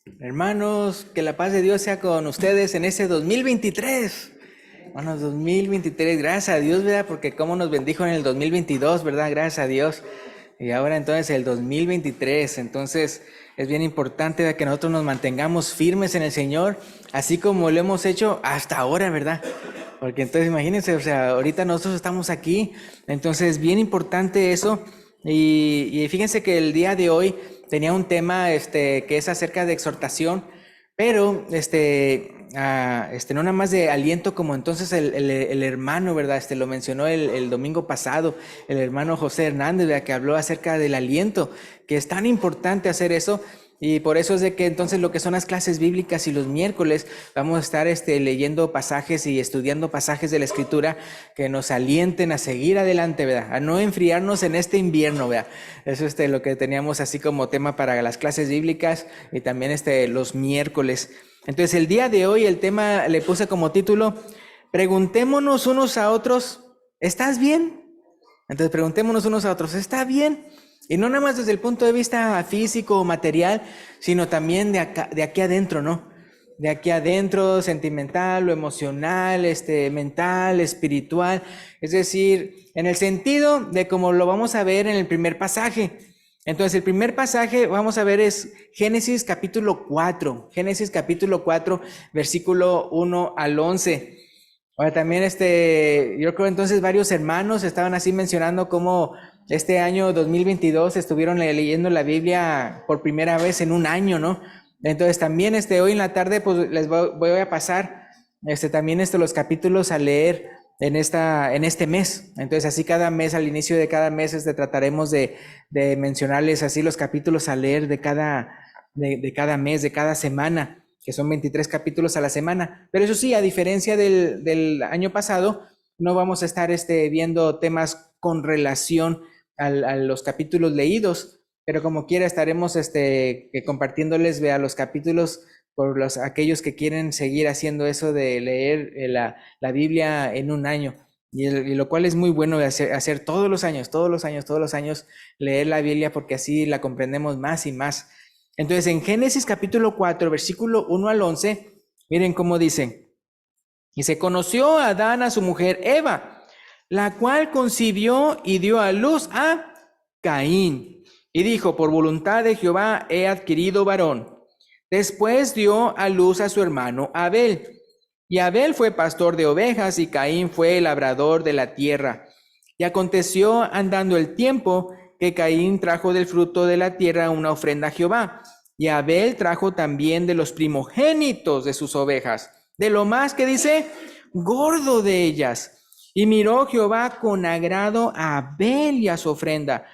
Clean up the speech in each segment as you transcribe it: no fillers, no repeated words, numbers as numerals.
Hermanos, que la paz de Dios sea con ustedes en ese 2023. Hermanos, 2023, gracias a Dios, ¿verdad? Porque cómo nos bendijo en el 2022, ¿verdad? Gracias a Dios. Y ahora entonces el 2023. Entonces es bien importante, ¿verdad?, que nosotros nos mantengamos firmes en el Señor, así como lo hemos hecho hasta ahora, ¿verdad? Porque entonces imagínense, o sea, ahorita nosotros estamos aquí, entonces bien importante eso. Y fíjense que el día de hoy tenía un tema que es acerca de exhortación, pero no nada más de aliento, como entonces el hermano, ¿verdad? Lo mencionó el domingo pasado, el hermano José Hernández, ¿verdad?, que habló acerca del aliento, que es tan importante hacer eso. Y por eso es de que entonces lo que son las clases bíblicas y los miércoles vamos a estar leyendo pasajes y estudiando pasajes de la Escritura que nos alienten a seguir adelante, ¿verdad? A no enfriarnos en este invierno, ¿verdad? Eso es lo que teníamos así como tema para las clases bíblicas y también los miércoles. Entonces el día de hoy el tema le puse como título: preguntémonos unos a otros, ¿estás bien? Entonces preguntémonos unos a otros, ¿está bien? Y no nada más desde el punto de vista físico o material, sino también de acá, de aquí adentro, ¿no? De aquí adentro, sentimental o emocional, mental, espiritual. Es decir, en el sentido de como lo vamos a ver en el primer pasaje. Entonces, el primer pasaje vamos a ver es Génesis capítulo 4. Génesis capítulo 4, versículo 1 al 11. Ahora también yo creo entonces varios hermanos estaban así mencionando cómo este año 2022 estuvieron leyendo la Biblia por primera vez en un año, ¿no? Entonces también hoy en la tarde pues voy a pasar también los capítulos a leer en este mes. Entonces así cada mes, al inicio de cada mes, trataremos de mencionarles así los capítulos a leer de cada mes, de cada semana, que son 23 capítulos a la semana. Pero eso sí, a diferencia del año pasado, no vamos a estar viendo temas con relación a los capítulos leídos, pero como quiera estaremos compartiéndoles, vea, los capítulos por aquellos que quieren seguir haciendo eso de leer la Biblia en un año. Y lo cual es muy bueno de hacer todos los años, leer la Biblia, porque así la comprendemos más y más. Entonces, en Génesis capítulo 4, versículo 1 al 11, miren cómo dice: y se conoció a Adán a su mujer Eva, la cual concibió y dio a luz a Caín. Y dijo: por voluntad de Jehová he adquirido varón. Después dio a luz a su hermano Abel. Y Abel fue pastor de ovejas y Caín fue labrador de la tierra. Y aconteció andando el tiempo que Caín trajo del fruto de la tierra una ofrenda a Jehová. Y Abel trajo también de los primogénitos de sus ovejas, de lo más que dice, gordo de ellas. Y miró Jehová con agrado a Abel y a su ofrenda,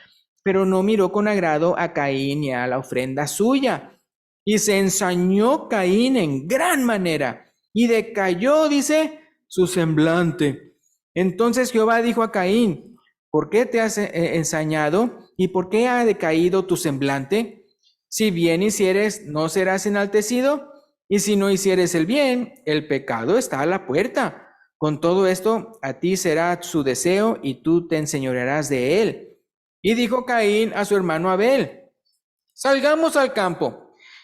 pero no miró con agrado a Caín y a la ofrenda suya. Y se ensañó Caín en gran manera, y decayó, dice, su semblante. Entonces Jehová dijo a Caín: ¿por qué te has ensañado? ¿Y por qué ha decaído tu semblante? Si bien hicieres, no serás enaltecido, y si no hicieres el bien, el pecado está a la puerta. Con todo esto, a ti será su deseo, y tú te enseñorearás de él. Y dijo Caín a su hermano Abel: salgamos al campo.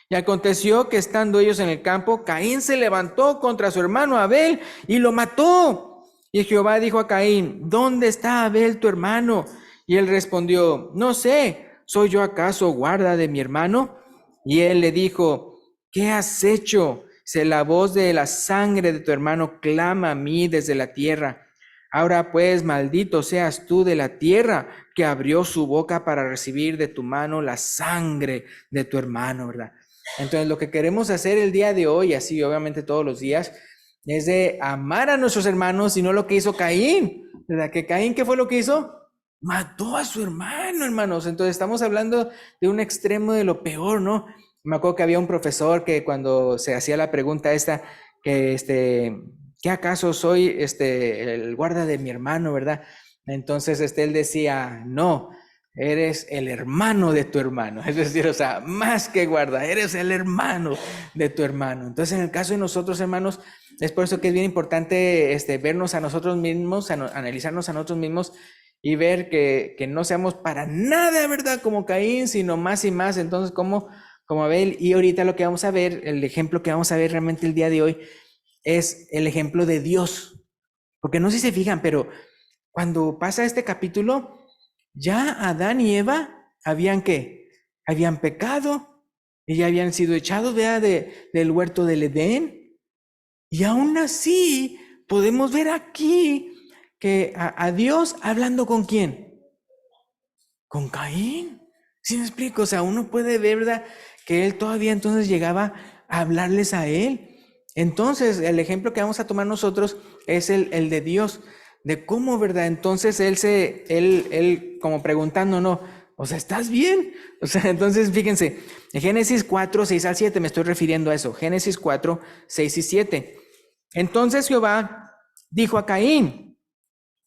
Y aconteció que estando ellos en el campo, Caín se levantó contra su hermano Abel y lo mató. Y Jehová dijo a Caín: ¿dónde está Abel tu hermano? Y él respondió: no sé, ¿soy yo acaso guarda de mi hermano? Y él le dijo: ¿qué has hecho? Si la voz de la sangre de tu hermano clama a mí desde la tierra. Ahora pues, maldito seas tú de la tierra, que abrió su boca para recibir de tu mano la sangre de tu hermano, ¿verdad? Entonces, lo que queremos hacer el día de hoy, así obviamente todos los días, es de amar a nuestros hermanos, y no lo que hizo Caín, ¿verdad? Que Caín, ¿qué fue lo que hizo? Mató a su hermano, hermanos. Entonces, estamos hablando de un extremo de lo peor, ¿no? Me acuerdo que había un profesor que cuando se hacía la pregunta esta, que ¿qué acaso soy el guarda de mi hermano, verdad? Entonces él decía: no, eres el hermano de tu hermano. Es decir, o sea, más que guarda, eres el hermano de tu hermano. Entonces, en el caso de nosotros, hermanos, es por eso que es bien importante vernos a nosotros mismos, analizarnos a nosotros mismos, y ver que no seamos para nada, ¿verdad?, como Caín, sino más y más. Entonces, ¿cómo? como Abel. Y ahorita lo que vamos a ver, el ejemplo que vamos a ver realmente el día de hoy, es el ejemplo de Dios. Porque no sé si se fijan, pero cuando pasa este capítulo, ya Adán y Eva habían ¿qué? Habían pecado y ya habían sido echados del huerto del Edén. Y aún así podemos ver aquí que a Dios hablando con ¿quién? Con Caín. ¿Sí me explico? O sea, uno puede ver, ¿verdad?, que él todavía entonces llegaba a hablarles a él. Entonces, el ejemplo que vamos a tomar nosotros es el de Dios, de cómo, ¿verdad? Entonces, él como preguntando, no, o sea, ¿estás bien? O sea, entonces, fíjense, en Génesis 4, 6 al 7, me estoy refiriendo a eso, Génesis 4, 6 y 7. Entonces Jehová dijo a Caín,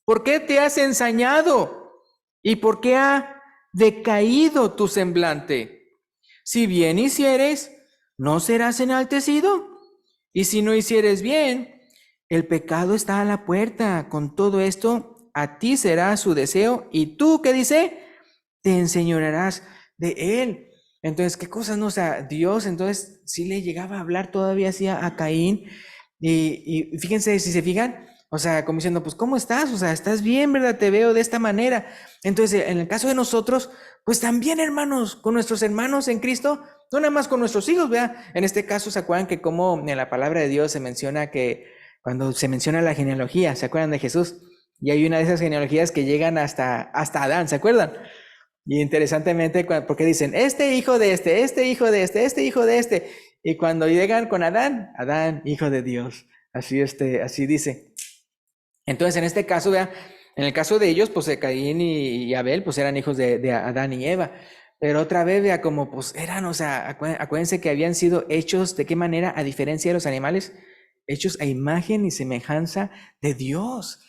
¿por qué te has ensañado? ¿Y por qué ha decaído tu semblante? Si bien hicieres, ¿no serás enaltecido? Y si no hicieres bien, el pecado está a la puerta. Con todo esto, a ti será su deseo. Y tú, ¿qué dice? Te enseñorearás de él. Entonces, ¿qué cosas no? O sea, Dios entonces sí le llegaba a hablar todavía así a Caín. Y fíjense, si se fijan, o sea, como diciendo, pues, ¿cómo estás? O sea, ¿estás bien, verdad? Te veo de esta manera. Entonces, en el caso de nosotros, pues también, hermanos, con nuestros hermanos en Cristo, no nada más con nuestros hijos, ¿verdad? En este caso, ¿se acuerdan que como en la palabra de Dios se menciona que cuando se menciona la genealogía, ¿se acuerdan de Jesús? Y hay una de esas genealogías que llegan hasta Adán, ¿se acuerdan? Y interesantemente, porque dicen, este hijo de este hijo de este hijo de este. Y cuando llegan con Adán, Adán, hijo de Dios. Así dice. Entonces, en este caso, vean, en el caso de ellos, pues Caín y Abel, pues eran hijos de Adán y Eva. Pero otra vez, vea, como pues eran, o sea, acuérdense que habían sido hechos, ¿de qué manera? A diferencia de los animales, hechos a imagen y semejanza de Dios.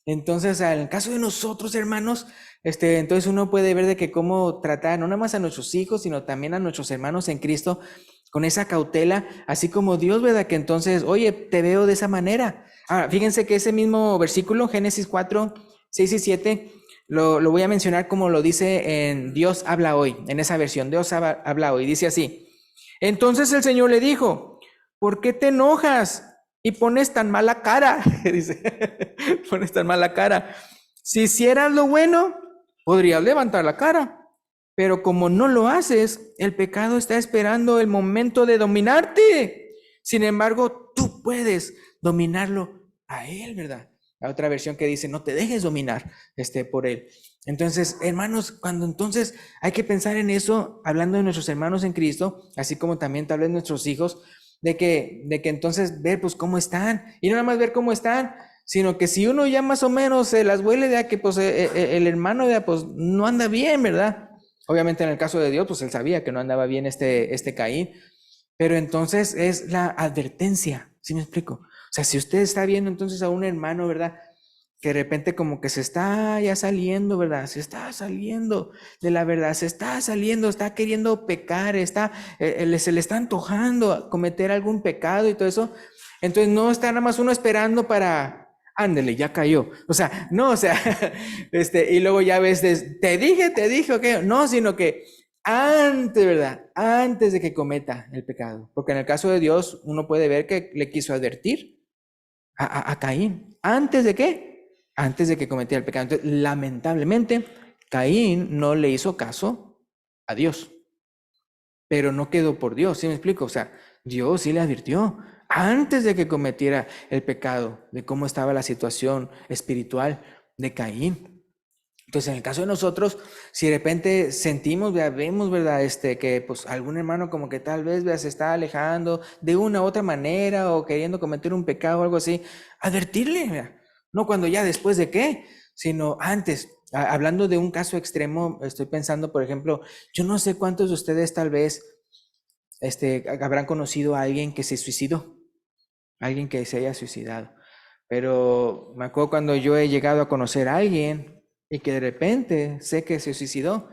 Entonces, en el caso de nosotros, hermanos, entonces uno puede ver de que cómo tratar no nada más a nuestros hijos, sino también a nuestros hermanos en Cristo con esa cautela, así como Dios, ¿verdad? Que entonces, oye, te veo de esa manera. Ahora, fíjense que ese mismo versículo, Génesis 4, 6 y 7, lo voy a mencionar como lo dice en Dios habla hoy, en esa versión, Dios habla hoy, dice así. Entonces el Señor le dijo, ¿por qué te enojas y pones tan mala cara? Dice, pones tan mala cara. Si hicieras lo bueno, podrías levantar la cara. Pero como no lo haces, el pecado está esperando el momento de dominarte. Sin embargo, tú puedes dominarlo a él, ¿verdad? La otra versión que dice, no te dejes dominar por él. Entonces, hermanos, cuando entonces hay que pensar en eso, hablando de nuestros hermanos en Cristo, así como también tal vez nuestros hijos, de que entonces ver pues cómo están, y no nada más ver cómo están, sino que si uno ya más o menos se las huele de que pues el hermano de pues no anda bien, ¿verdad? Obviamente en el caso de Dios, pues él sabía que no andaba bien este Caín, pero entonces es la advertencia, ¿sí me explico? O sea, si usted está viendo entonces a un hermano, ¿verdad?, que de repente como que se está ya saliendo, ¿verdad? Se está saliendo de la verdad, se está saliendo, está queriendo pecar, se le está antojando cometer algún pecado y todo eso. Entonces no está nada más uno esperando para, ándele, ya cayó. O sea, no, o sea, y luego ya ves, te dije, ok, no, sino que antes, ¿verdad? Antes de que cometa el pecado. Porque en el caso de Dios, uno puede ver que le quiso advertir a Caín. ¿Antes de qué? Antes de que cometiera el pecado. Entonces, lamentablemente, Caín no le hizo caso a Dios, pero no quedó por Dios, ¿sí me explico? O sea, Dios sí le advirtió antes de que cometiera el pecado de cómo estaba la situación espiritual de Caín. Entonces, en el caso de nosotros, si de repente sentimos, vemos, ¿verdad? Que pues algún hermano como que tal vez, se está alejando de una u otra manera o queriendo cometer un pecado o algo así, advertirle, ¿verdad? No cuando ya después de qué, sino antes. Hablando de un caso extremo, estoy pensando, por ejemplo, yo no sé cuántos de ustedes tal vez habrán conocido a alguien que se suicidó, alguien que se haya suicidado. Pero me acuerdo cuando yo he llegado a conocer a alguien y que de repente sé que se suicidó.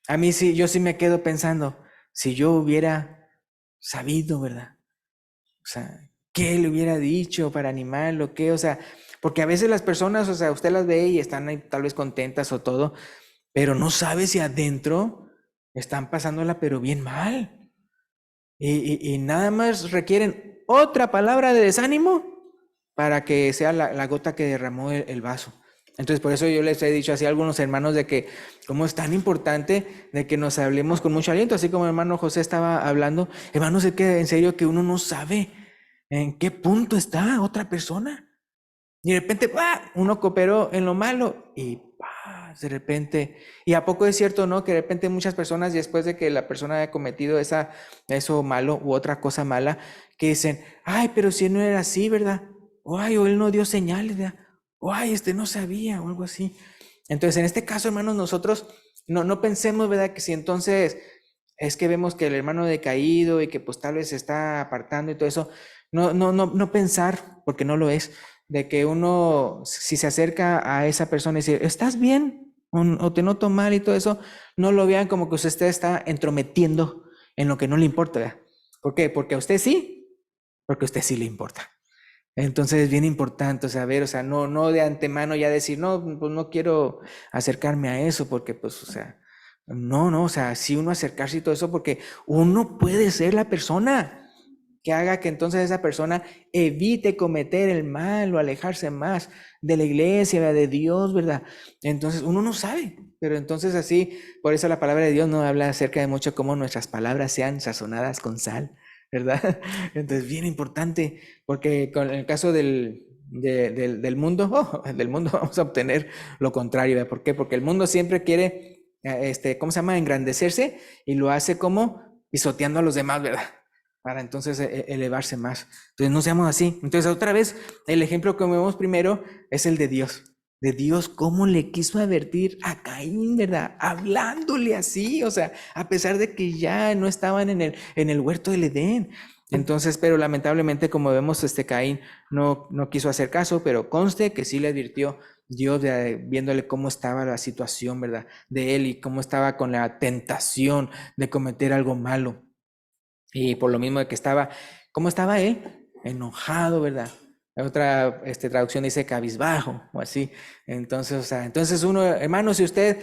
A mí sí, yo sí me quedo pensando, si yo hubiera sabido, ¿verdad? O sea, ¿qué le hubiera dicho para animarlo? ¿Qué? O sea, porque a veces las personas, o sea, usted las ve y están ahí tal vez contentas o todo, pero no sabe si adentro están pasándola pero bien mal. y nada más requieren otra palabra de desánimo para que sea la gota que derramó el vaso. Entonces, por eso yo les he dicho así a algunos hermanos de que como es tan importante de que nos hablemos con mucho aliento, así como el hermano José estaba hablando. Hermanos, es que en serio que uno no sabe en qué punto está otra persona. Y de repente, ¡pah!, uno cooperó en lo malo y ¡pah!, de repente. Y a poco es cierto, ¿no? Que de repente muchas personas, después de que la persona haya cometido eso malo u otra cosa mala, que dicen, ay, pero si él no era así, ¿verdad? O ay, o él no dio señales, ¿verdad? O ay, no sabía, o algo así. Entonces, en este caso, hermanos, nosotros no pensemos, ¿verdad? Que si entonces es que vemos que el hermano decaído y que pues tal vez se está apartando y todo eso, no pensar, porque no lo es, de que uno, si se acerca a esa persona y dice, ¿estás bien? O te noto mal y todo eso, no lo vean como que usted está entrometiendo en lo que no le importa, ¿verdad? ¿Por qué? Porque a usted sí, porque a usted sí le importa. Entonces es bien importante saber, o sea, no de antemano ya decir, no, pues no quiero acercarme a eso, porque pues, o sea, no, o sea, sí uno acercarse y todo eso, porque uno puede ser la persona que haga que entonces esa persona evite cometer el mal o alejarse más de la iglesia, ¿verdad?, de Dios, ¿verdad? Entonces uno no sabe, pero entonces así, por eso la palabra de Dios no habla acerca de mucho cómo nuestras palabras sean sazonadas con sal, ¿verdad? Entonces bien importante, porque con el caso del mundo, del mundo vamos a obtener lo contrario, ¿verdad? ¿Por qué? Porque el mundo siempre quiere, ¿cómo se llama?, engrandecerse, y lo hace como pisoteando a los demás, ¿verdad?, para entonces elevarse más. Entonces no seamos así. Entonces otra vez, el ejemplo que vemos primero es el de Dios. De Dios, cómo le quiso advertir a Caín, ¿verdad? Hablándole así, o sea, a pesar de que ya no estaban en el huerto del Edén. Entonces, pero lamentablemente, como vemos, Caín no quiso hacer caso, pero conste que sí le advirtió Dios, viéndole cómo estaba la situación, ¿verdad?, de él, y cómo estaba con la tentación de cometer algo malo. Y por lo mismo de que ¿cómo estaba él? Enojado, ¿verdad? Otra traducción dice cabizbajo o así. Entonces, o sea, entonces uno, hermano, si usted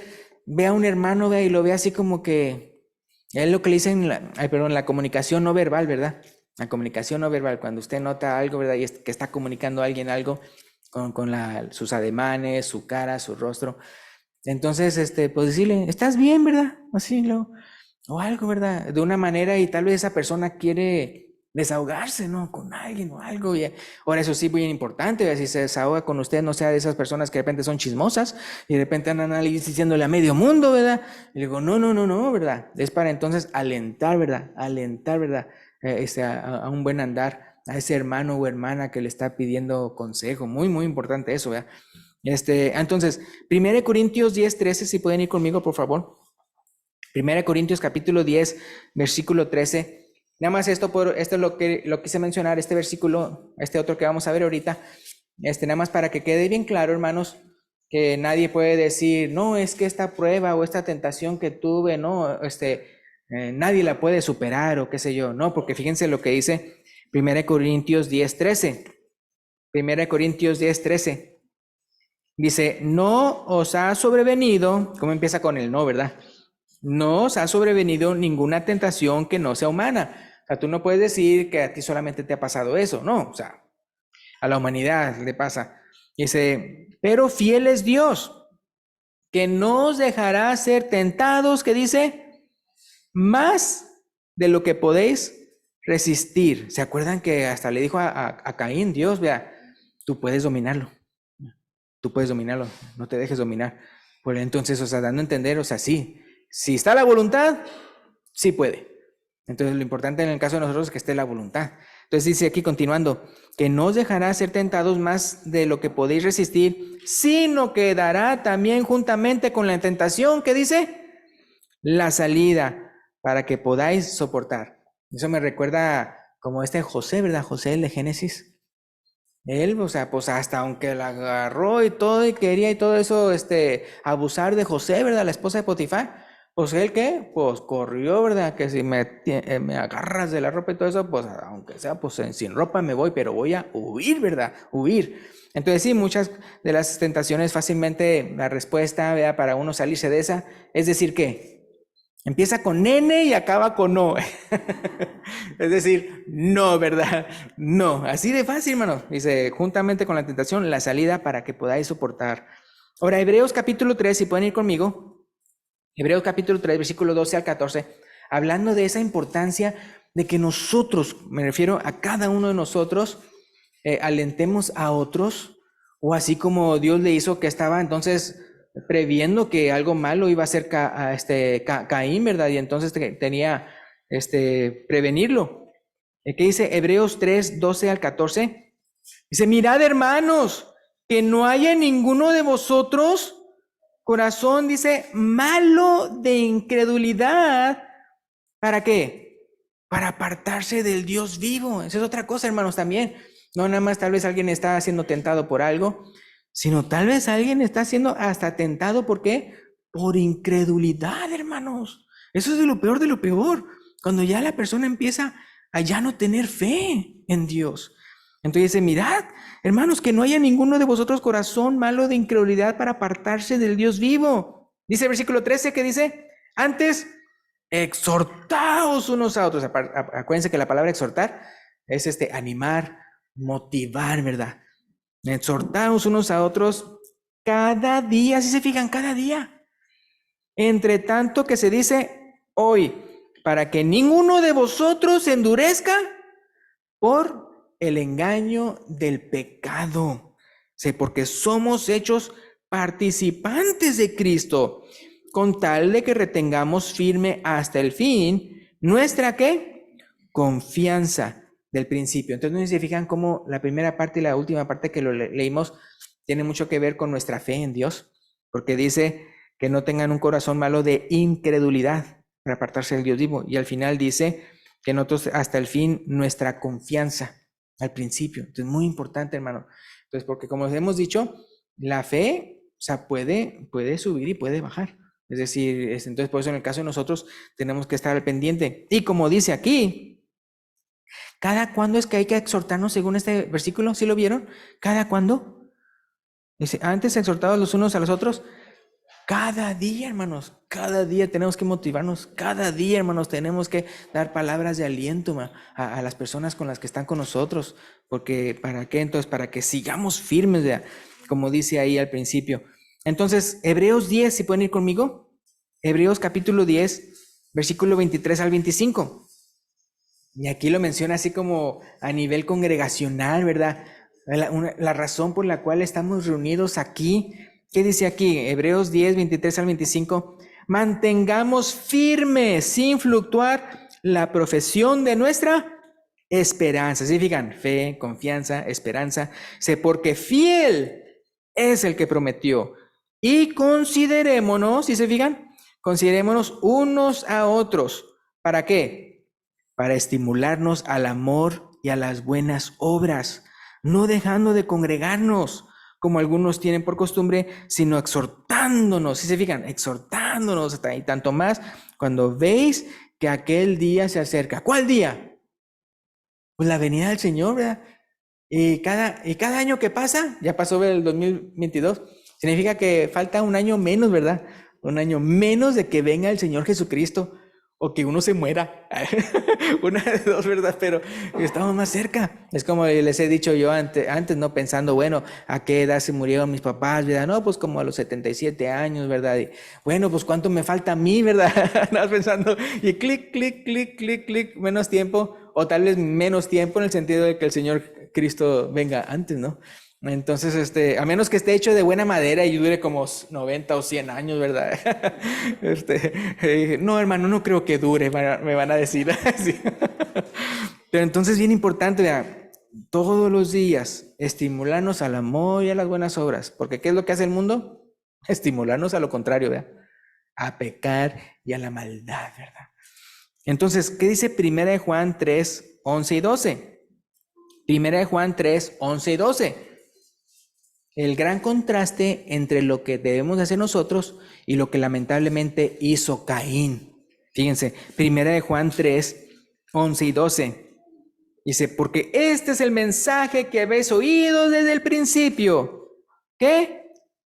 ve a un hermano, vea, y lo ve así como que, es lo que le dicen, la comunicación no verbal, ¿verdad? La comunicación no verbal, cuando usted nota algo, ¿verdad?, y que está comunicando a alguien algo con sus ademanes, su cara, su rostro. Entonces, pues decirle, ¿estás bien, verdad? Así, o algo, ¿verdad? De una manera, y tal vez esa persona quiere desahogarse, ¿no?, con alguien o algo. Y ahora, eso sí, muy importante, ¿verdad? Si se desahoga con usted, no sea de esas personas que de repente son chismosas y de repente andan ahí diciéndole a medio mundo, ¿verdad? Y le digo, no, ¿verdad? Es para entonces alentar, ¿verdad? Alentar, ¿verdad? A un buen andar, a ese hermano o hermana que le está pidiendo consejo. Muy, muy importante eso, ¿verdad? Entonces, 1 Corintios 10:13, si pueden ir conmigo, por favor. 1 Corintios capítulo 10, versículo 13. Nada más esto es lo quise mencionar, este versículo, otro que vamos a ver ahorita, nada más para que quede bien claro, hermanos, que nadie puede decir, no, es que esta prueba o esta tentación que tuve, no, nadie la puede superar o qué sé yo, no, porque fíjense lo que dice 1 Corintios 10:13. 1 Corintios 10:13. Dice, no os ha sobrevenido, ¿cómo empieza con el no, verdad? No os ha sobrevenido ninguna tentación que no sea humana. O sea, tú no puedes decir que a ti solamente te ha pasado eso, no, o sea, a la humanidad le pasa. Dice, pero fiel es Dios, que no os dejará ser tentados, que dice, más de lo que podéis resistir. ¿Se acuerdan que hasta le dijo a Caín, Dios, vea, tú puedes dominarlo, no te dejes dominar? Pues entonces, o sea, dando a entender, o sea, sí, si está la voluntad, sí puede. Entonces, lo importante en el caso de nosotros es que esté la voluntad. Entonces dice aquí, continuando, que no os dejará ser tentados más de lo que podéis resistir, sino que dará también juntamente con la tentación, ¿qué dice? La salida, para que podáis soportar. Eso me recuerda como José, ¿verdad? José, el de Génesis. Él, o sea, pues hasta aunque la agarró y todo y quería y todo eso, abusar de José, ¿verdad?, la esposa de Potifar. Pues él, ¿qué? Pues corrió, ¿verdad? Que si me agarras de la ropa y todo eso, pues aunque sea pues sin ropa me voy, pero voy a huir, ¿verdad? Huir. Entonces sí, muchas de las tentaciones fácilmente la respuesta, ¿verdad?, para uno salirse de esa, es decir, ¿qué? Empieza con N y acaba con O. Es decir, no, ¿verdad? No, así de fácil, hermano. Dice, juntamente con la tentación, la salida para que podáis soportar. Ahora, Hebreos capítulo 3, si pueden ir conmigo. Hebreos capítulo 3, versículo 12 al 14, hablando de esa importancia de que nosotros, me refiero a cada uno de nosotros, alentemos a otros, o así como Dios le hizo que estaba entonces previendo que algo malo iba a hacer Caín, ¿verdad? Y entonces tenía prevenirlo. ¿Qué dice Hebreos 3, 12 al 14? Dice, mirad hermanos, que no haya ninguno de vosotros corazón, dice, malo de incredulidad. ¿Para qué? Para apartarse del Dios vivo. Esa es otra cosa, hermanos, también. No nada más tal vez alguien está siendo tentado por algo, sino tal vez alguien está siendo hasta tentado, ¿por qué? Por incredulidad, hermanos. Eso es de lo peor de lo peor. Cuando ya la persona empieza a ya no tener fe en Dios. Entonces dice, mirad, hermanos, que no haya ninguno de vosotros corazón malo de incredulidad para apartarse del Dios vivo. Dice el versículo 13 que dice, antes exhortaos unos a otros. Acuérdense que la palabra exhortar es animar, motivar, ¿verdad? Exhortaos unos a otros cada día, si se fijan, cada día. Entre tanto que se dice hoy, para que ninguno de vosotros se endurezca por el engaño del pecado. Sí, porque somos hechos participantes de Cristo, con tal de que retengamos firme hasta el fin nuestra ¿qué? Confianza del principio. Entonces, no se fijan cómo la primera parte y la última parte que lo leímos tiene mucho que ver con nuestra fe en Dios, porque dice que no tengan un corazón malo de incredulidad para apartarse del Dios vivo. Y al final dice que nosotros hasta el fin nuestra confianza al principio. Entonces, muy importante, hermano. Entonces, porque como hemos dicho, la fe, o sea, puede subir y puede bajar. Es decir, entonces por eso en el caso de nosotros tenemos que estar al pendiente. Y como dice aquí, ¿cada cuándo es que hay que exhortarnos según este versículo? ¿Sí lo vieron? ¿Cada cuándo? Dice, antes exhortados los unos a los otros. Cada día, hermanos, cada día tenemos que motivarnos, cada día, hermanos, tenemos que dar palabras de aliento a las personas con las que están con nosotros, porque ¿para qué? Entonces, para que sigamos firmes, como dice ahí al principio. Entonces, Hebreos 10, si pueden ir conmigo, Hebreos capítulo 10, versículo 23 al 25. Y aquí lo menciona así como a nivel congregacional, ¿verdad? La razón por la cual estamos reunidos aquí. ¿Qué dice aquí? Hebreos 10, 23 al 25. Mantengamos firme, sin fluctuar, la profesión de nuestra esperanza. ¿Sí fijan? Fe, confianza, esperanza. Sé porque fiel es el que prometió. Y considerémonos, ¿sí se fijan? Considerémonos unos a otros. ¿Para qué? Para estimularnos al amor y a las buenas obras, no dejando de congregarnos como algunos tienen por costumbre, sino exhortándonos, ¿sí se fijan? Exhortándonos, y tanto más cuando veis que aquel día se acerca. ¿Cuál día? Pues la venida del Señor, ¿verdad? Y cada año que pasa, ya pasó el 2022, significa que falta un año menos, ¿verdad? Un año menos de que venga el Señor Jesucristo o que uno se muera. Una de dos, ¿verdad? Pero estamos más cerca. Es como les he dicho yo antes, ¿no? Pensando, bueno, ¿a qué edad se murieron mis papás, verdad? No, pues como a los 77 años, ¿verdad? Y bueno, pues ¿cuánto me falta a mí, verdad? Andabas pensando, y clic, clic, clic, clic, clic, menos tiempo, o tal vez menos tiempo en el sentido de que el Señor Cristo venga antes, ¿no? Entonces, a menos que esté hecho de buena madera y dure como 90 o 100 años, ¿verdad? No, hermano, no creo que dure, me van a decir. Sí. Pero entonces, bien importante, ¿verdad? Todos los días estimularnos al amor y a las buenas obras, porque ¿qué es lo que hace el mundo? Estimularnos a lo contrario, ¿verdad? A pecar y a la maldad, ¿verdad? Entonces, ¿qué dice 1 Juan 3, 11 y 12? 1 Juan 3, 11 y 12. El gran contraste entre lo que debemos hacer nosotros y lo que lamentablemente hizo Caín. Fíjense, 1 Juan 3, 11 y 12. Dice, porque este es el mensaje que habéis oído desde el principio. ¿Qué?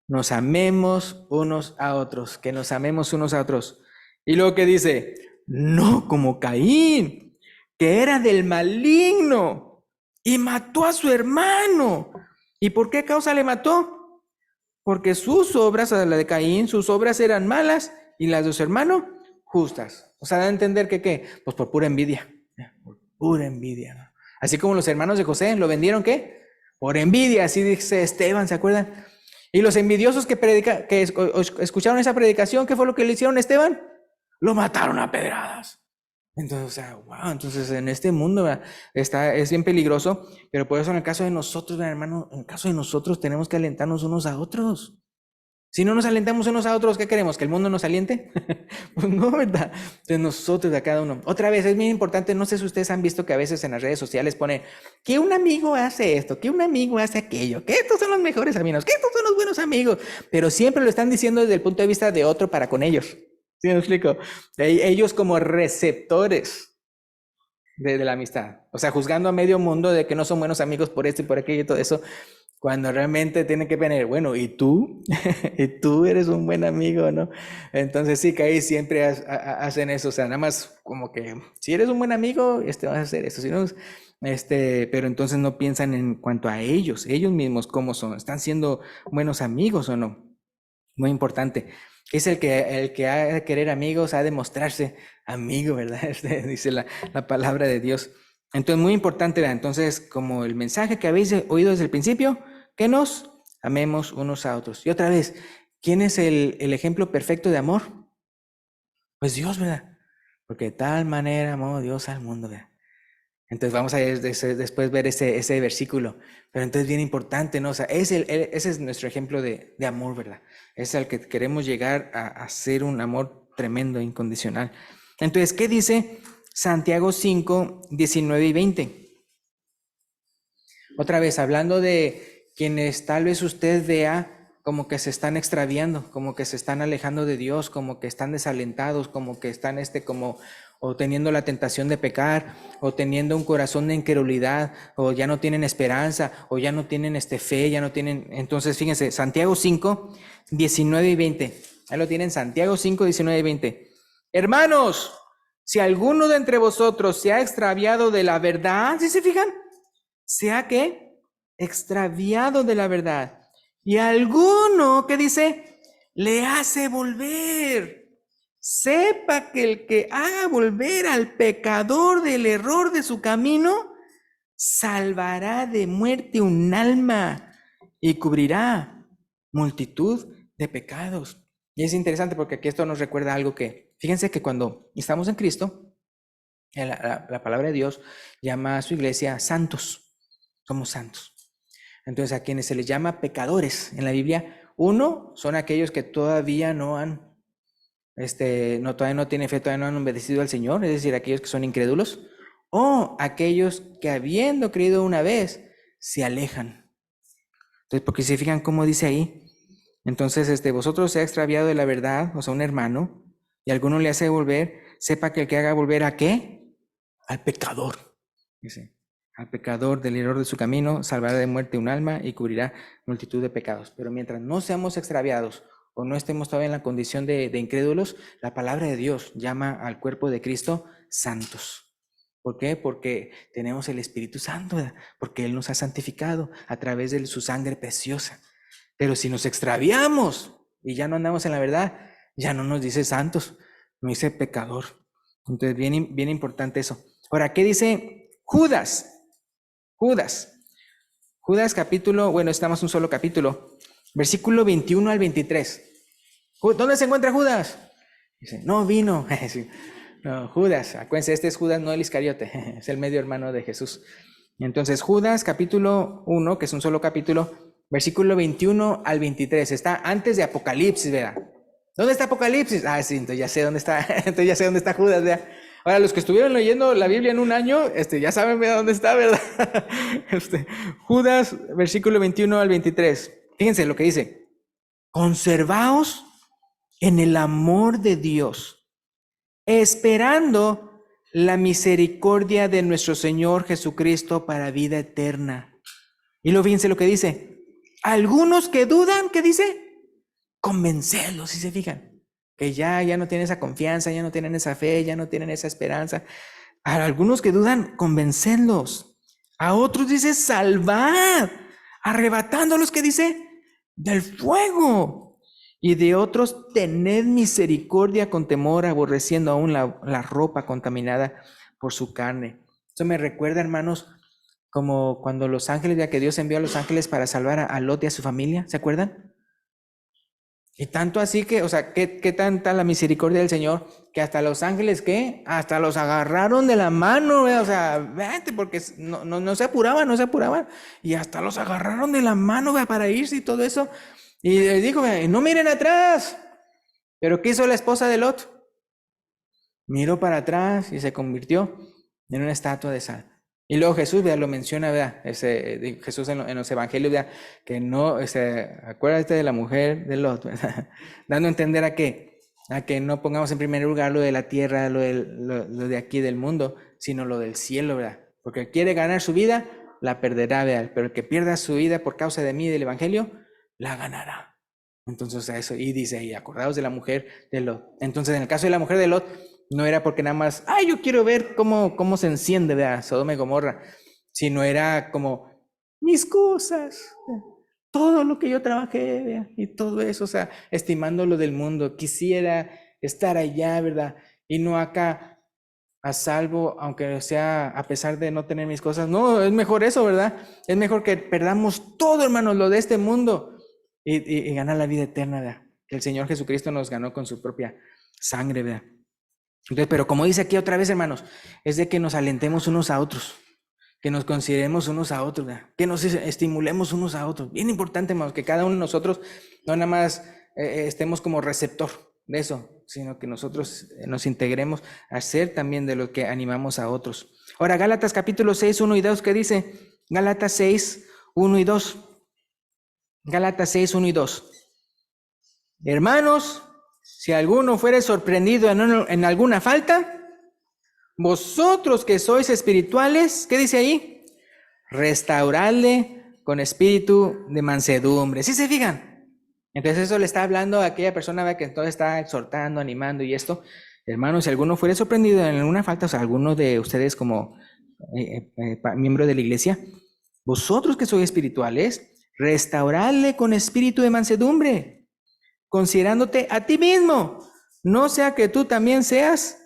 Nos amemos unos a otros, que nos amemos unos a otros. Y luego que dice, no como Caín, que era del maligno y mató a su hermano. ¿Y por qué causa le mató? Porque sus obras, la de Caín, sus obras eran malas y las de su hermano justas. O sea, da a entender que ¿qué? Pues por pura envidia. Por pura envidia, ¿no? Así como los hermanos de José, ¿lo vendieron qué? Por envidia, así dice Esteban, ¿se acuerdan? Y los envidiosos que escucharon esa predicación, ¿qué fue lo que le hicieron a Esteban? Lo mataron a pedradas. Entonces, o sea, wow, entonces en este mundo, ¿verdad? Es bien peligroso, pero por eso en el caso de nosotros, ¿verdad, hermano? En el caso de nosotros tenemos que alentarnos unos a otros. Si no nos alentamos unos a otros, ¿qué queremos? ¿Que el mundo nos aliente? Pues no, ¿verdad? Entonces nosotros, de cada uno. Otra vez, es muy importante, no sé si ustedes han visto que a veces en las redes sociales ponen que un amigo hace esto, que un amigo hace aquello, que estos son los mejores amigos, que estos son los buenos amigos, pero siempre lo están diciendo desde el punto de vista de otro para con ellos. ¿Sí me explico? Ellos como receptores de la amistad. O sea, juzgando a medio mundo de que no son buenos amigos por esto y por aquello y todo eso, cuando realmente tienen que venir, bueno, ¿y tú? ¿Y tú eres un buen amigo, no? Entonces sí, que ahí siempre hacen eso, o sea, nada más como que si eres un buen amigo, vas a hacer eso, si no, pero entonces no piensan en cuanto a ellos mismos, cómo son, ¿están siendo buenos amigos o no? Muy importante. Es el que ha de querer amigos, ha de mostrarse amigo, ¿verdad? Dice la palabra de Dios. Entonces, muy importante, ¿verdad? Entonces, como el mensaje que habéis oído desde el principio, que nos amemos unos a otros. Y otra vez, ¿quién es el ejemplo perfecto de amor? Pues Dios, ¿verdad? Porque de tal manera amó Dios al mundo, ¿verdad? Entonces vamos a después ver ese versículo. Pero entonces bien importante, ¿no? O sea, ese es nuestro ejemplo de amor, ¿verdad? Es al que queremos llegar a ser un amor tremendo, incondicional. Entonces, ¿qué dice Santiago 5, 19 y 20? Otra vez, hablando de quienes tal vez usted vea como que se están extraviando, como que se están alejando de Dios, como que están desalentados, como que están como o teniendo la tentación de pecar, o teniendo un corazón de incredulidad, o ya no tienen esperanza, o ya no tienen fe, ya no tienen. Entonces, fíjense, Santiago 5, 19 y 20. Ahí lo tienen, Santiago 5, 19 y 20. Hermanos, si alguno de entre vosotros se ha extraviado de la verdad, ¿sí se fijan? Sea que extraviado de la verdad. Y alguno que dice, le hace volver. Sepa que el que haga volver al pecador del error de su camino, salvará de muerte un alma y cubrirá multitud de pecados. Y es interesante porque aquí esto nos recuerda algo que, fíjense que cuando estamos en Cristo, la palabra de Dios llama a su iglesia santos. Somos santos. Entonces, a quienes se les llama pecadores en la Biblia, uno son aquellos que todavía no han, todavía no tienen fe, todavía no han obedecido al Señor, es decir, aquellos que son incrédulos, o aquellos que habiendo creído una vez, se alejan. Entonces, porque se fijan cómo dice ahí, entonces, vosotros se ha extraviado de la verdad, o sea, un hermano, y alguno le hace volver, sepa que el que haga volver ¿a qué? Al pecador, dice. Al pecador del error de su camino, salvará de muerte un alma y cubrirá multitud de pecados. Pero mientras no seamos extraviados o no estemos todavía en la condición de incrédulos, la palabra de Dios llama al cuerpo de Cristo santos. ¿Por qué? Porque tenemos el Espíritu Santo, ¿verdad? Porque Él nos ha santificado a través de su sangre preciosa. Pero si nos extraviamos y ya no andamos en la verdad, ya no nos dice santos, nos dice pecador. Entonces, bien importante eso. Ahora, ¿qué dice Judas? Judas capítulo, bueno, estamos en un solo capítulo, versículo 21 al 23. ¿Dónde se encuentra Judas? Dice, no vino. No, Judas, acuérdense, este es Judas, no el Iscariote, es el medio hermano de Jesús. Entonces, Judas capítulo 1, que es un solo capítulo, versículo 21 al 23, está antes de Apocalipsis, ¿verdad? ¿Dónde está Apocalipsis? Ah, sí, entonces ya sé dónde está, entonces ya sé dónde está Judas, ¿verdad? Ahora, los que estuvieron leyendo la Biblia en un año, ya saben dónde está, ¿verdad? Judas, versículo 21 al 23. Fíjense lo que dice. Conservaos en el amor de Dios, esperando la misericordia de nuestro Señor Jesucristo para vida eterna. Y luego fíjense lo que dice. Algunos que dudan, ¿qué dice? Convencerlos, si se fijan. Que ya no tienen esa confianza, ya no tienen esa fe, ya no tienen esa esperanza. A algunos que dudan, convencedlos. A otros dice, salvad, arrebatándolos, que dice, del fuego. Y de otros, tened misericordia con temor, aborreciendo aún la ropa contaminada por su carne. Eso me recuerda, hermanos, como cuando los ángeles, ya que Dios envió a los ángeles para salvar a Lot y a su familia, ¿se acuerdan? Y tanto así que, o sea, ¿qué tanta la misericordia del Señor? Que hasta los ángeles, ¿qué? Hasta los agarraron de la mano, o sea, vete, porque no se apuraban, no se apuraban. Y hasta los agarraron de la mano, para irse y todo eso. Y les dijo, no miren atrás. Pero ¿qué hizo la esposa de Lot? Miró para atrás y se convirtió en una estatua de sal. Y luego Jesús, lo menciona, Jesús en los evangelios, que no, acuérdate de la mujer de Lot, dando a entender a que no pongamos en primer lugar lo de la tierra, lo de aquí del mundo, sino lo del cielo, ¿verdad? Porque el que quiere ganar su vida, la perderá, ¿verdad? Pero el que pierda su vida por causa de mí y del evangelio, la ganará. Entonces eso, y dice, y acordaos de la mujer de Lot. Entonces en el caso de la mujer de Lot, no era porque nada más, yo quiero ver cómo se enciende, ¿verdad? Sodoma y Gomorra, sino era como, mis cosas, todo lo que yo trabajé, ¿verdad? Y todo eso, o sea, estimando lo del mundo, quisiera estar allá, ¿verdad? Y no acá a salvo, aunque sea a pesar de no tener mis cosas. No, es mejor eso, ¿verdad? Es mejor que perdamos todo, hermanos, lo de este mundo y ganar la vida eterna, ¿verdad? Que el Señor Jesucristo nos ganó con su propia sangre, ¿verdad? Entonces, pero como dice aquí otra vez, hermanos, es de que nos alentemos unos a otros, que nos consideremos unos a otros, ¿verdad? Que nos estimulemos unos a otros. Bien importante, hermanos, que cada uno de nosotros no nada más estemos como receptor de eso, sino que nosotros nos integremos a ser también de los que animamos a otros. Ahora, Gálatas capítulo 6, 1 y 2, ¿qué dice? Gálatas 6, 1 y 2. Gálatas 6, 1 y 2. Hermanos, si alguno fuere sorprendido en alguna falta, vosotros que sois espirituales, ¿qué dice ahí? Restauradle con espíritu de mansedumbre. ¿Sí se fijan? Entonces eso le está hablando a aquella persona que entonces está exhortando, animando y esto. Hermanos, si alguno fuere sorprendido en alguna falta, o sea, alguno de ustedes como miembro de la iglesia, vosotros que sois espirituales, restauradle con espíritu de mansedumbre, considerándote a ti mismo, no sea que tú también seas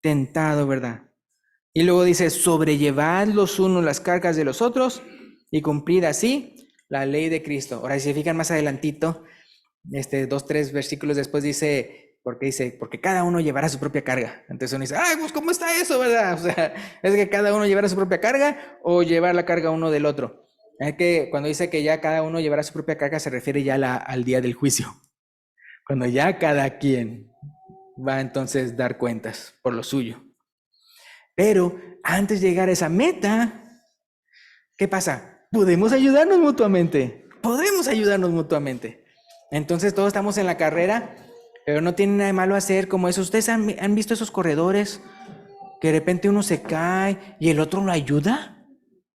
tentado, ¿verdad? Y luego dice, sobrellevad los unos las cargas de los otros y cumplid así la ley de Cristo. Ahora, si se fijan más adelantito, 2-3 versículos después dice, porque cada uno llevará su propia carga. Entonces uno dice, pues ¿cómo está eso, verdad? O sea, es que cada uno llevará su propia carga o llevar la carga uno del otro. Es que cuando dice que ya cada uno llevará su propia carga, se refiere ya al día del juicio. Cuando ya cada quien va a entonces dar cuentas por lo suyo. Pero antes de llegar a esa meta, ¿qué pasa? Podemos ayudarnos mutuamente. Entonces todos estamos en la carrera, pero no tiene nada de malo hacer como eso. ¿Ustedes han visto esos corredores que de repente uno se cae y el otro lo ayuda?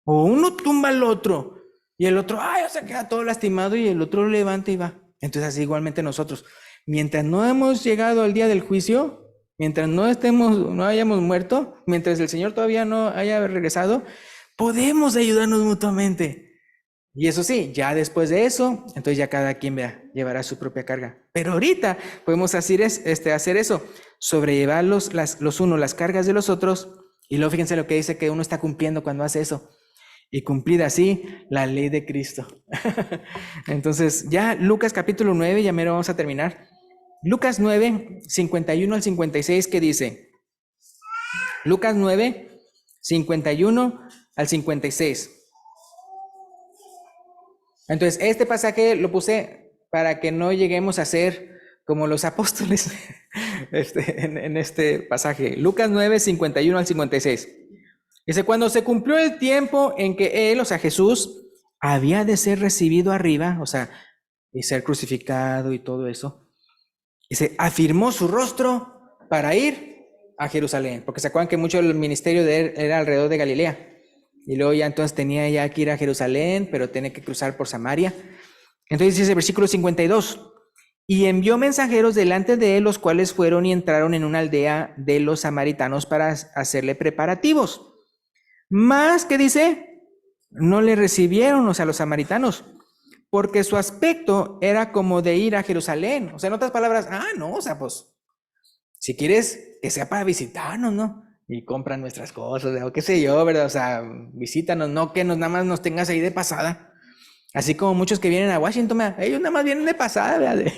O uno tumba al otro y el otro, se queda todo lastimado y el otro lo levanta y va. Entonces así igualmente nosotros, mientras no hemos llegado al día del juicio, mientras no hayamos muerto, mientras el Señor todavía no haya regresado, podemos ayudarnos mutuamente. Y eso sí, ya después de eso, entonces ya cada quien llevará su propia carga. Pero ahorita podemos hacer eso, sobrellevar los unos las cargas de los otros, y luego fíjense lo que dice que uno está cumpliendo cuando hace eso. Y cumplir así la ley de Cristo. Entonces, ya Lucas capítulo 9, ya mero vamos a terminar. Lucas 9, 51 al 56, ¿qué dice? Lucas 9, 51 al 56. Entonces, este pasaje lo puse para que no lleguemos a ser como los apóstoles en este pasaje. Lucas 9, 51 al 56. Dice, cuando se cumplió el tiempo en que él, o sea, Jesús, había de ser recibido arriba, o sea, y ser crucificado y todo eso, dice, afirmó su rostro para ir a Jerusalén, porque se acuerdan que mucho del ministerio de él era alrededor de Galilea, y luego ya entonces tenía ya que ir a Jerusalén, pero tenía que cruzar por Samaria. Entonces dice el versículo 52, y envió mensajeros delante de él, los cuales fueron y entraron en una aldea de los samaritanos para hacerle preparativos. Más, ¿qué dice? No le recibieron, o sea, los samaritanos, porque su aspecto era como de ir a Jerusalén. O sea, en otras palabras, no, o sea, pues, si quieres que sea para visitarnos, ¿no? Y compran nuestras cosas, o qué sé yo, ¿verdad? O sea, visítanos, no que nada más nos tengas ahí de pasada. Así como muchos que vienen a Washington, ellos nada más vienen de pasada, ¿verdad?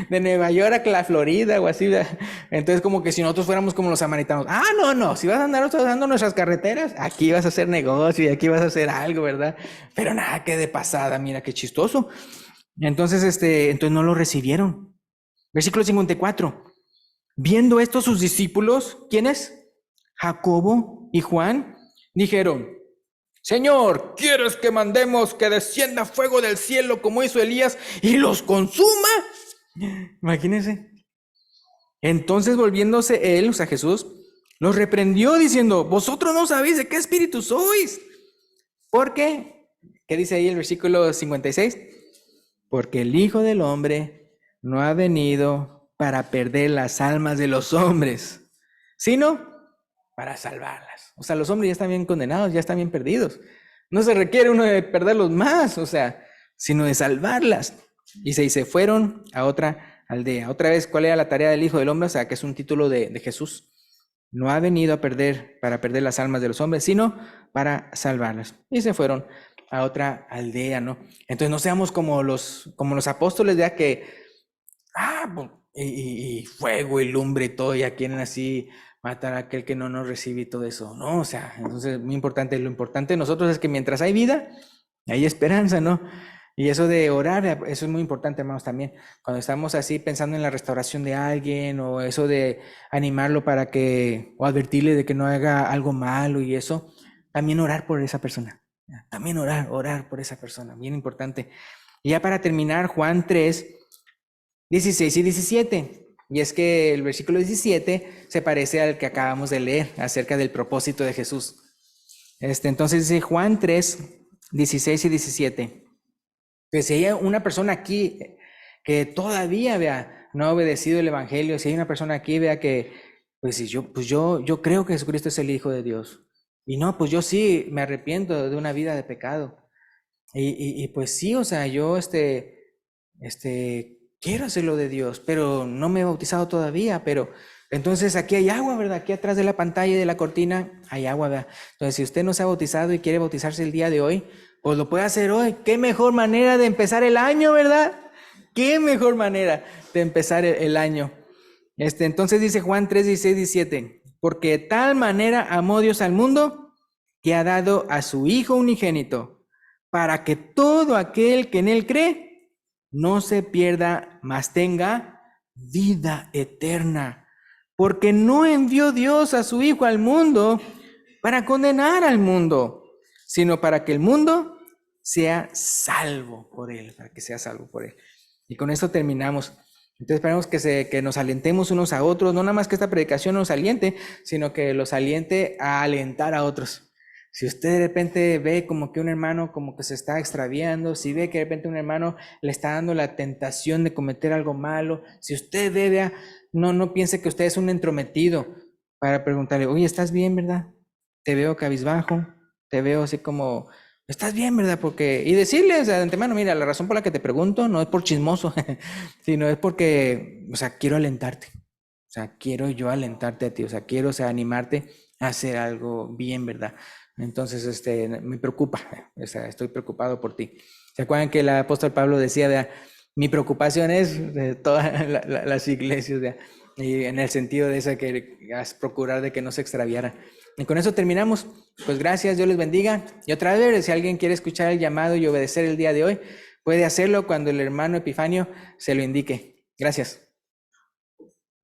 De Nueva York a la Florida o así, ¿verdad? Entonces como que si nosotros fuéramos como los samaritanos, no, si vas a andar usando nuestras carreteras, aquí vas a hacer negocio y aquí vas a hacer algo, ¿verdad? Pero nada, que de pasada, mira qué chistoso. Entonces, entonces no lo recibieron. Versículo 54. Viendo esto sus discípulos, ¿quiénes? Jacobo y Juan, dijeron: Señor, ¿quieres que mandemos que descienda fuego del cielo como hizo Elías y los consuma? Imagínense. Entonces volviéndose él, o sea Jesús, los reprendió diciendo: vosotros no sabéis de qué espíritu sois. ¿Por qué? ¿Qué dice ahí el versículo 56? Porque el Hijo del Hombre no ha venido para perder las almas de los hombres, sino para salvarlas. O sea, los hombres ya están bien condenados, ya están bien perdidos. No se requiere uno de perderlos más, o sea, sino de salvarlas. Y se fueron a otra aldea. Otra vez, ¿cuál era la tarea del Hijo del Hombre? O sea, que es un título de Jesús. No ha venido para perder las almas de los hombres, sino para salvarlas. Y se fueron a otra aldea, ¿no? Entonces no seamos como los apóstoles, ya que, pues, y fuego y lumbre y todo, ya quieren así matar a aquel que no nos recibe y todo eso, ¿no? O sea, entonces muy importante, lo importante de nosotros es que mientras hay vida, hay esperanza, ¿no? Y eso de orar, eso es muy importante, hermanos, también. Cuando estamos así pensando en la restauración de alguien, o eso de animarlo o advertirle de que no haga algo malo y eso, también orar por esa persona. También orar por esa persona, bien importante. Y ya para terminar, Juan 3, 16 y 17. Y es que el versículo 17 se parece al que acabamos de leer acerca del propósito de Jesús. Entonces dice Juan 3, 16 y 17. Que si hay una persona aquí que todavía no ha obedecido el evangelio, si hay una persona aquí que, pues yo creo que Jesucristo es el Hijo de Dios. Y no, pues yo sí me arrepiento de una vida de pecado. Y pues sí, o sea, yo quiero hacerlo de Dios, pero no me he bautizado todavía, pero entonces aquí hay agua, ¿verdad? Aquí atrás de la pantalla y de la cortina hay agua, ¿verdad? Entonces, si usted no se ha bautizado y quiere bautizarse el día de hoy, pues lo puede hacer hoy. Qué mejor manera de empezar el año, ¿verdad? Qué mejor manera de empezar el año. Entonces dice Juan 3, 16, 17, porque de tal manera amó Dios al mundo que ha dado a su Hijo unigénito, para que todo aquel que en él cree no se pierda, mas tenga vida eterna. Porque no envió Dios a su Hijo al mundo para condenar al mundo, sino para que el mundo sea salvo por él, para que sea salvo por él. Y con esto terminamos. Entonces esperamos que nos alentemos unos a otros, no nada más que esta predicación nos aliente, sino que los aliente a alentar a otros. Si usted de repente ve como que un hermano como que se está extraviando, si ve que de repente un hermano le está dando la tentación de cometer algo malo, si usted ve, no piense que usted es un entrometido para preguntarle: oye, ¿estás bien, verdad? Te veo cabizbajo, te veo así como, ¿estás bien, verdad? Y decirles de antemano: mira, la razón por la que te pregunto no es por chismoso, sino es porque, o sea, quiero alentarte. O sea, quiero yo alentarte a ti, o sea, quiero, animarte a hacer algo bien, ¿verdad? Entonces, me preocupa, o sea, estoy preocupado por ti. ¿Se acuerdan que el apóstol Pablo decía, ¿verdad? Mi preocupación es de todas las iglesias, ¿verdad? Y en el sentido de esa que procurar de que no se extraviara. Y con eso terminamos. Pues gracias, Dios les bendiga. Y otra vez, si alguien quiere escuchar el llamado y obedecer el día de hoy, puede hacerlo cuando el hermano Epifanio se lo indique. Gracias.